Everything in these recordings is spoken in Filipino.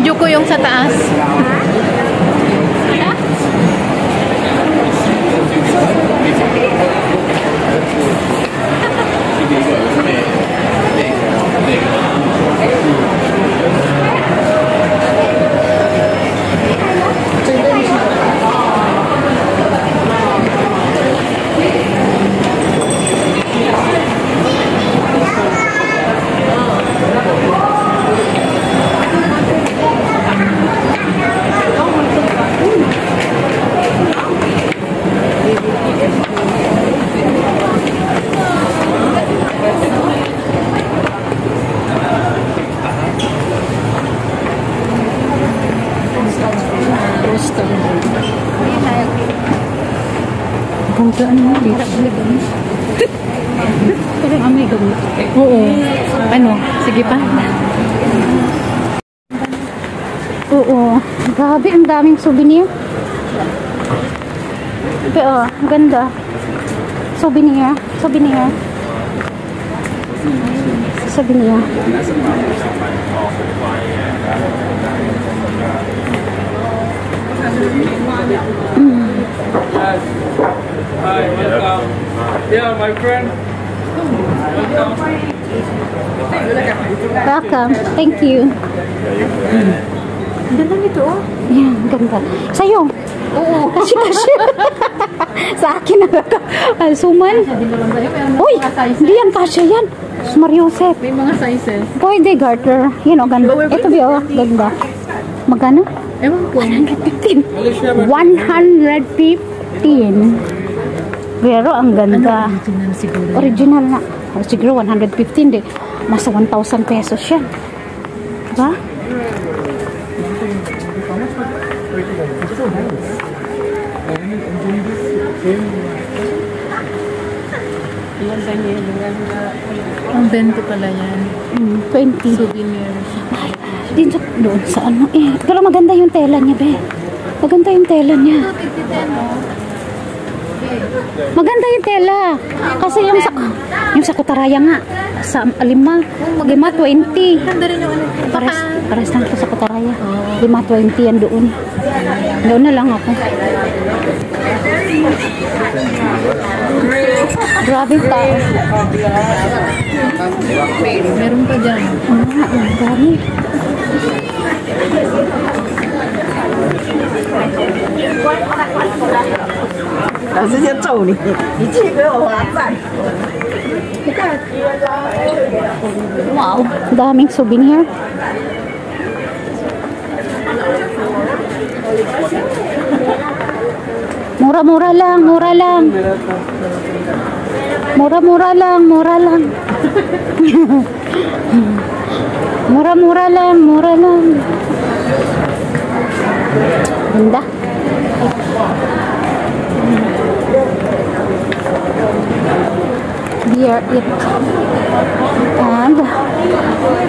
Video ko yung sa taas. Parang amoy gamot. Oo. Ano? Sige pa. Oo. Grabe, ang daming souvenir. Pero, ang ganda. Souvenir. Souvenir. Souvenir. Hi, welcome. Yeah, my friend. Welcome. Thank you. Ganda nito, oh. Yan, ganda. Sa'yo. Oo. Kasi. Sa akin na suman. Uy, hindi yan kasya yan. Mario Joseph. May mga sizes. Pwede, garter. Yan, o, ganda. Ito, Bio, ganda. Magkano? Ewan ko. 115. 115. Pero ang ganda. Original siguro. Original na. O, siguro 115 din. Nasa 1,000 pesos yan. Diba? Ang bento pala yan. 20. Souvenirs. Din sa, doon sa ano eh. Pero maganda yung tela niya, be. Maganda yung tela niya. Maganda yung tela. Kasi yung sa Kutaraya nga. Sa 5, 20. Ganda rin yung ano. Pares lang ito sa Kutaraya. 5.20 yan doon. Doon na lang ako. Grabe pa. Meron pa dyan. Grabe. Wow, daming souvenir. Mura-mura lang, mura lang. Mura-mura lang, mura lang. Mura-mura lang, mura lang. Ganda. Beer it. And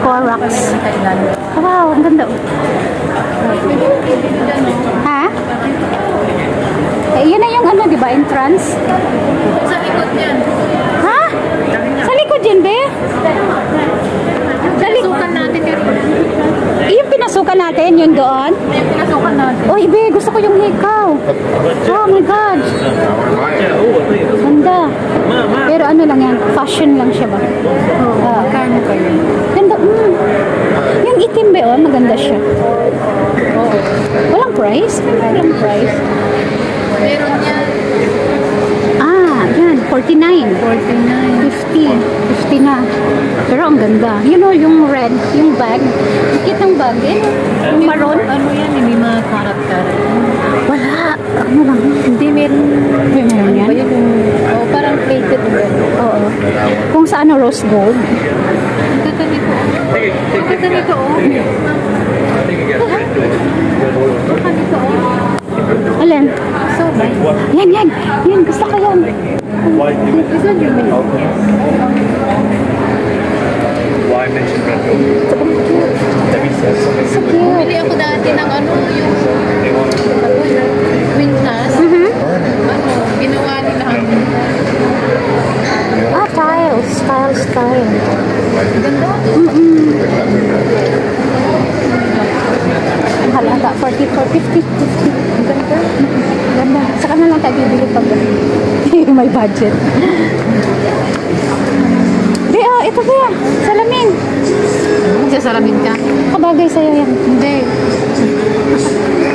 Corax. Wow, ang ganda. Ha? Eh, yun na yung ano, di ba? Entrance? Sa likod yan. Ha? Sa likod yun, be? Pinasukan natin yun. Yung pinasukan natin, yun doon? Yung pinasukan natin. Oy, be, gusto ko yung hikaw. Oh my God. Ganda. Pero ano lang yan, fashion lang siya ba? Kano pa yun? Ganda, yung itim be, oh, maganda siya. Walang price? Walang price. Meron yan. Ah, yan, 49. 50. 50 na. Pero ang ganda. You know, yung red, yung bag. Kitang bag, eh? Yung maroon. Ano yan? Hindi mga karakter. Wala. Ano lang? Hindi, meron. May meron yan? Ba yun yung, oh, parang plated. Oo. Kung sa ano, rose gold. Ang ganda nito. Ang ganda nito, oh. Ang ganda nito, oh. Alin? So, right? Yan, yan. Yan, gusto ko yan. Is that your minute? Why mention red gold? So cute. Bumili ako dati ng ano, yung Quintas. Ano, ginawa nila hanggang. Ah, tiles. Tiles, tiles. Ganda. 50. Ang ganda. Ganda. Saka na lang tayo bibili pag may budget. Di, ito ba yan? Salamin. Magsasalamin ka? Kabagay sa'yo yan. Hindi.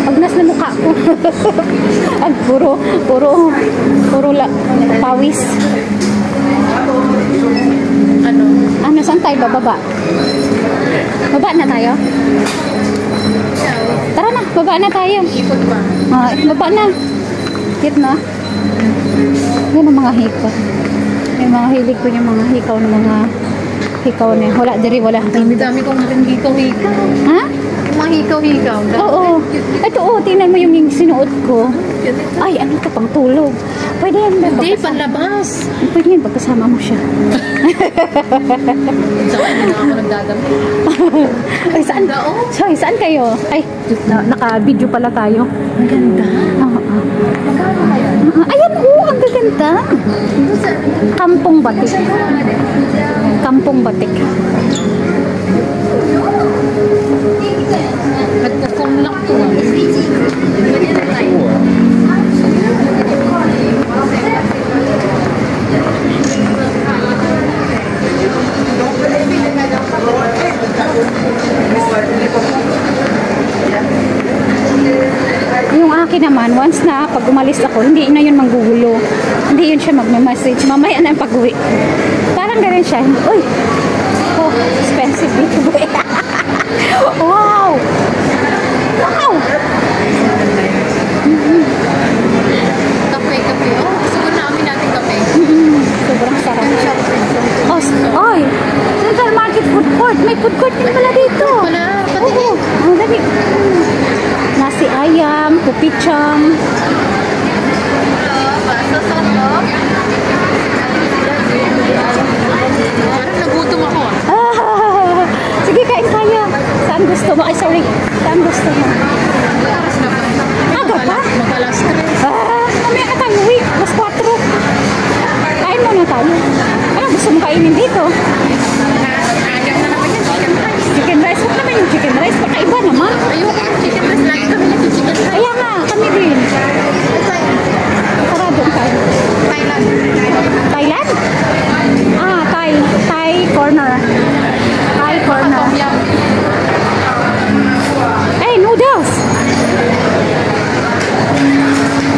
Pagnas na mukha ko. Ay, puro pawis. Ano, saan tayo bababa? Baba na tayo? Tara na, baba na tayo. Ikot pa. Baba na. Cute na. Yan ang mga hikaw. Yung mga hilig ko yung mga hikaw ng mga hikaw na. Wala, wala. Dami-dami kong hikaw-hikaw. Ha? Mga hikaw-hikaw. Oo. Ito, tingnan mo yung sinuot ko. Ay, ano ito, pang tulog. Pwede yan. Hindi, panlabas. Pwede yan, pagkasama mo siya. Saan na ako nagdagamit? Ay, saan? Sorry, saan kayo? Ay, naka-video pala tayo. Ang ganda. Magkano kaya? Ayan, ang gaganda. Kampong Batik. Kampong Batik. Nagkukumlak ko. Yung akin naman, once na pag umalis ako, hindi na yun manggugulo. Hindi yun siya magme-message. Mamaya na yung pag-uwi. Parang ganun siya. Uy! Oh, expensive dito. Wow! Wow! Kape. Oh, gusto ko namin natin kape. Sobrang sarap. Oy! Central Market Food Court. May food court din pala dito. Wala, pati. Oo. Ang dami. Nasi ayam, pupichang. Parang nagutom ako. Sige, kain tayo. Saan gusto mo? Ay, sorry. Saan gusto mo? Oras na pa. Aga pa? Mag-alas 3. Mamaya ka tayo. Uwi. Mas 4. Kain muna tayo. Ano gusto mo kainin dito? Ayaw na naman yung chicken rice. Chicken rice. Huwag naman yung chicken rice. Pakaiba naman. Ayoko yung chicken rice. Lagi kami nag-chicken rice. Kaya nga, kami din. Tara doon tayo. Thailand. Thailand? Thai corner. Thai corner. Tom yum. Hey, noodles!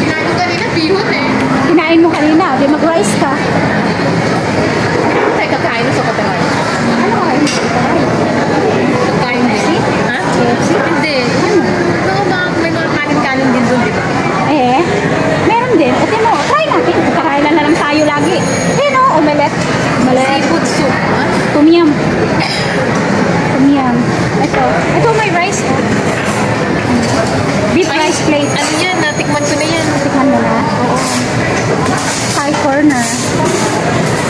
Kinain ko kanina, bihon eh. Kinain mo kanina, di mag-rice ka. Tayo kakain na sa Qatar. Ano kain? Kakain din. Ha? KFC? Hindi. No, may kanin din doon, di ba? Meron din. O, mo, try natin. Kakailan na lang tayo lagi. Omelette. Seafood soup. Ha? Tom yum. Ito may rice. Beef rice plate. Ano yan? Natikman ko na yan. Tikman mo na. Oo. Thai corner.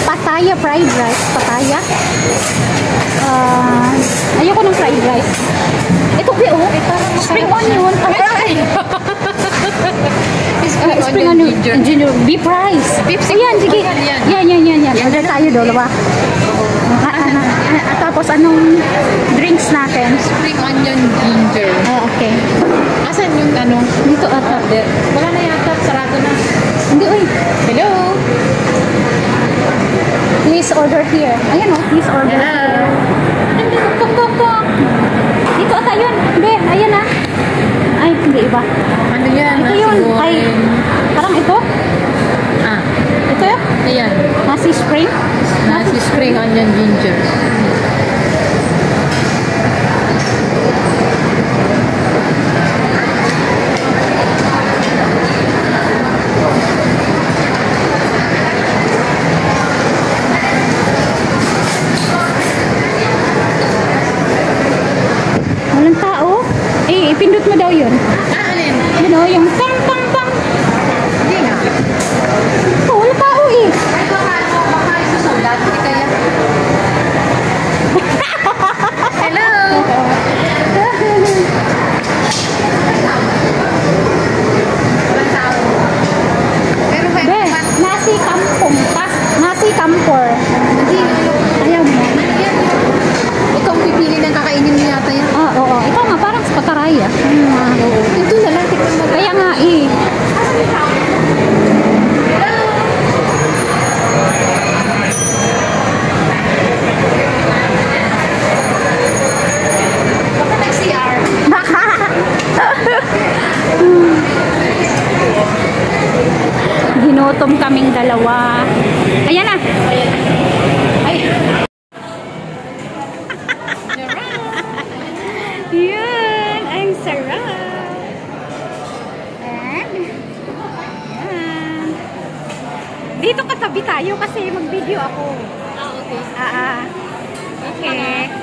Pattaya fried rice. Pattaya. Ayoko ng fried rice. Ito spring onion. Spring onion. Ginger. Beef rice. Ayan, sige. Yan. Order tayo dalawa. Tapos anong drinks natin? Spring onion ginger. Okay. Asan yung ano? Dito ata. Wala na yata. Sarado na. Hindi, uy. Hello? Please order here. Ayan please order here. Tok. Dito ata yun. Hindi, ayan na. Ay, hindi iba. Ano yan? Ito yun. Ay, parang ito. Ito yun. Ayan. Nasi spring. Nasi spring onion ginger. Walang tao. Ipindot mo daw yun. Alin? Yung pang. Hindi nga. Walang tao Ay, baka isusulat. Hindi kaya. Hello? Walang tao. Pero Be, nasi kampong. Nasi kampor. hindi. Ayaw mo. Ikaw ang pipili ng kakainin mo yata yan. Oo. Ikaw nga, parang sa pataraya. Oo. Ito Gutom kaming dalawa. Ayan na. Ay. Yun. Ang sarap. And, yan. Dito katabi tayo kasi mag-video ako. Ah, okay. Okay.